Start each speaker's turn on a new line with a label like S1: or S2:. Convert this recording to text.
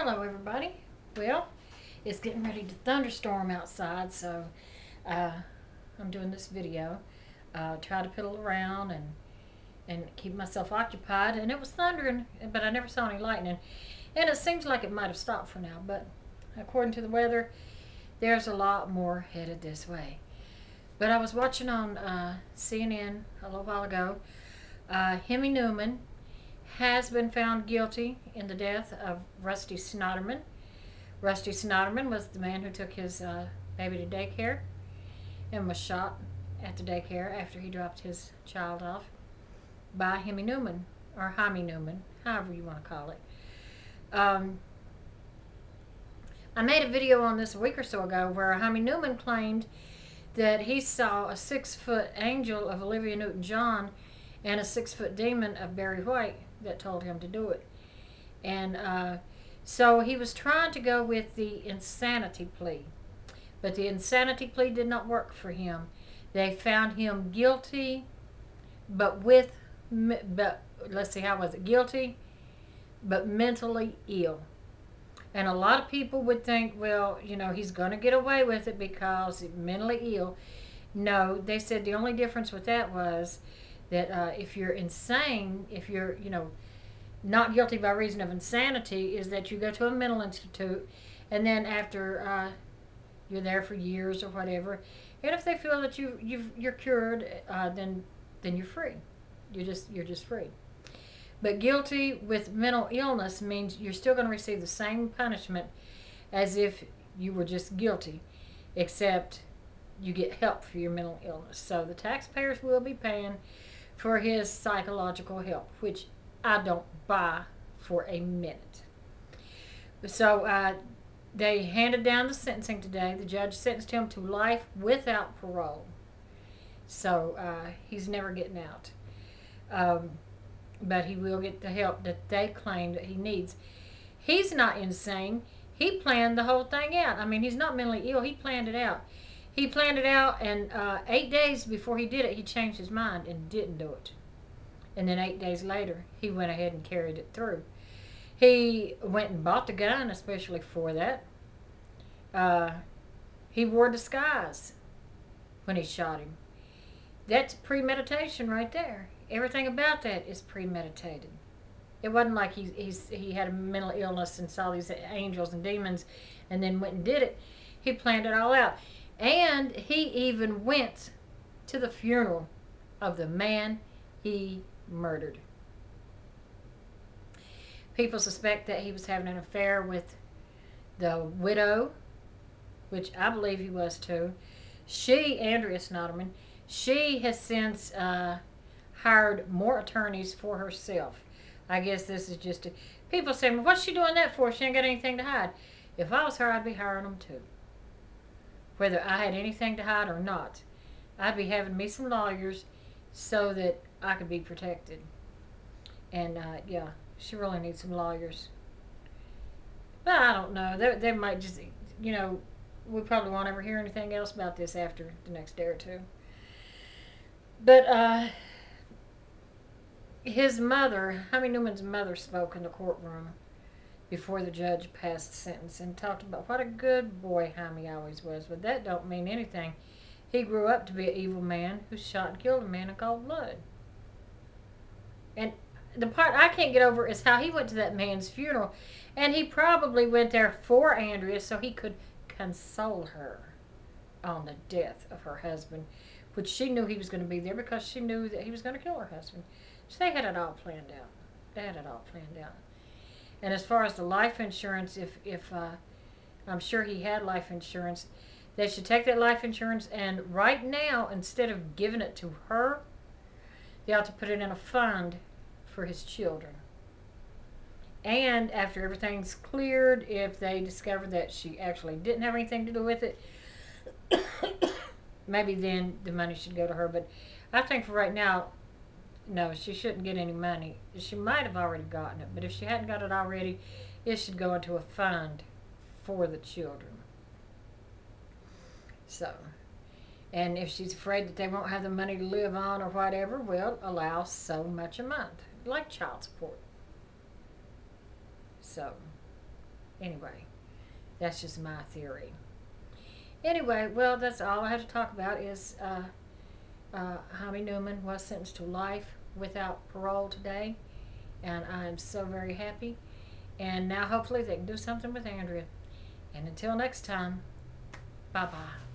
S1: Hello everybody. Well, it's getting ready to thunderstorm outside, so I'm doing this video. Try to piddle around and keep myself occupied, and it was thundering, but I never saw any lightning. And it seems like it might have stopped for now, but according to the weather, there's a lot more headed this way. But I was watching on CNN a little while ago. Hemy Nueman has been found guilty in the death of Rusty Snoterman. Rusty Snoterman was the man who took his baby to daycare and was shot at the daycare after he dropped his child off by Hemy Nueman, or Hemy Nueman, however you want to call it. I made a video on this a week or so ago where Hemy Nueman claimed that he saw a 6-foot angel of Olivia Newton-John and a 6-foot demon of Barry White that told him to do it. And so he was trying to go with the insanity plea. But the insanity plea did not work for him. They found him guilty, but let's see, how was it? Guilty, but mentally ill. And a lot of people would think, well, you know, he's going to get away with it because he's mentally ill. No, they said the only difference with that was that if you're insane, if you're, not guilty by reason of insanity, is that you go to a mental institute, and then after you're there for years or whatever, and if they feel that you're cured, then you're free. You're just free. But guilty with mental illness means you're still going to receive the same punishment as if you were just guilty, except you get help for your mental illness. So the taxpayers will be paying for his psychological help, which I don't buy for a minute. So they handed down the sentencing today. The judge sentenced him to life without parole. So he's never getting out. But he will get the help that they claim that he needs. He's not insane. He planned the whole thing out. I mean, he's not mentally ill. He planned it out. He planned it out, and 8 days before he did it, he changed his mind and didn't do it. And then 8 days later, he went ahead and carried it through. He went and bought the gun, especially for that. He wore a disguise when he shot him. That's premeditation right there. Everything about that is premeditated. It wasn't like he had a mental illness and saw these angels and demons and then went and did it. He planned it all out. And he even went to the funeral of the man he murdered. People suspect that he was having an affair with the widow, which I believe he was too. Andrea Snoterman, she has since hired more attorneys for herself. I guess this is just people say, well, what's she doing that for? She ain't got anything to hide. If I was her, I'd be hiring them too. Whether I had anything to hide or not, I'd be having me some lawyers so that I could be protected. And yeah, she really needs some lawyers. But I don't know. They might just, we probably won't ever hear anything else about this after the next day or two. But his mother, Hemy Nueman's mother, spoke in the courtroom before the judge passed the sentence and talked about what a good boy Hemy always was. But that don't mean anything. He grew up to be an evil man who shot and killed a man in cold blood. And the part I can't get over is how he went to that man's funeral. And he probably went there for Andrea so he could console her on the death of her husband, which she knew he was going to be there because she knew that he was going to kill her husband. So they had it all planned out. They had it all planned out. And as far as the life insurance, if I'm sure he had life insurance, they should take that life insurance and right now, instead of giving it to her, they ought to put it in a fund for his children. And after everything's cleared, if they discover that she actually didn't have anything to do with it, maybe then the money should go to her. But I think for right now, no, she shouldn't get any money. She might have already gotten it, but if she hadn't got it already, it should go into a fund for the children. So, and if she's afraid that they won't have the money to live on or whatever, well, allow so much a month, like child support. So, Anyway, that's just my theory. Anyway, well, that's all I have to talk about is Hemy Nueman was sentenced to life without parole today, and I'm so very happy. And now hopefully they can do something with Andrea. And until next time, bye-bye.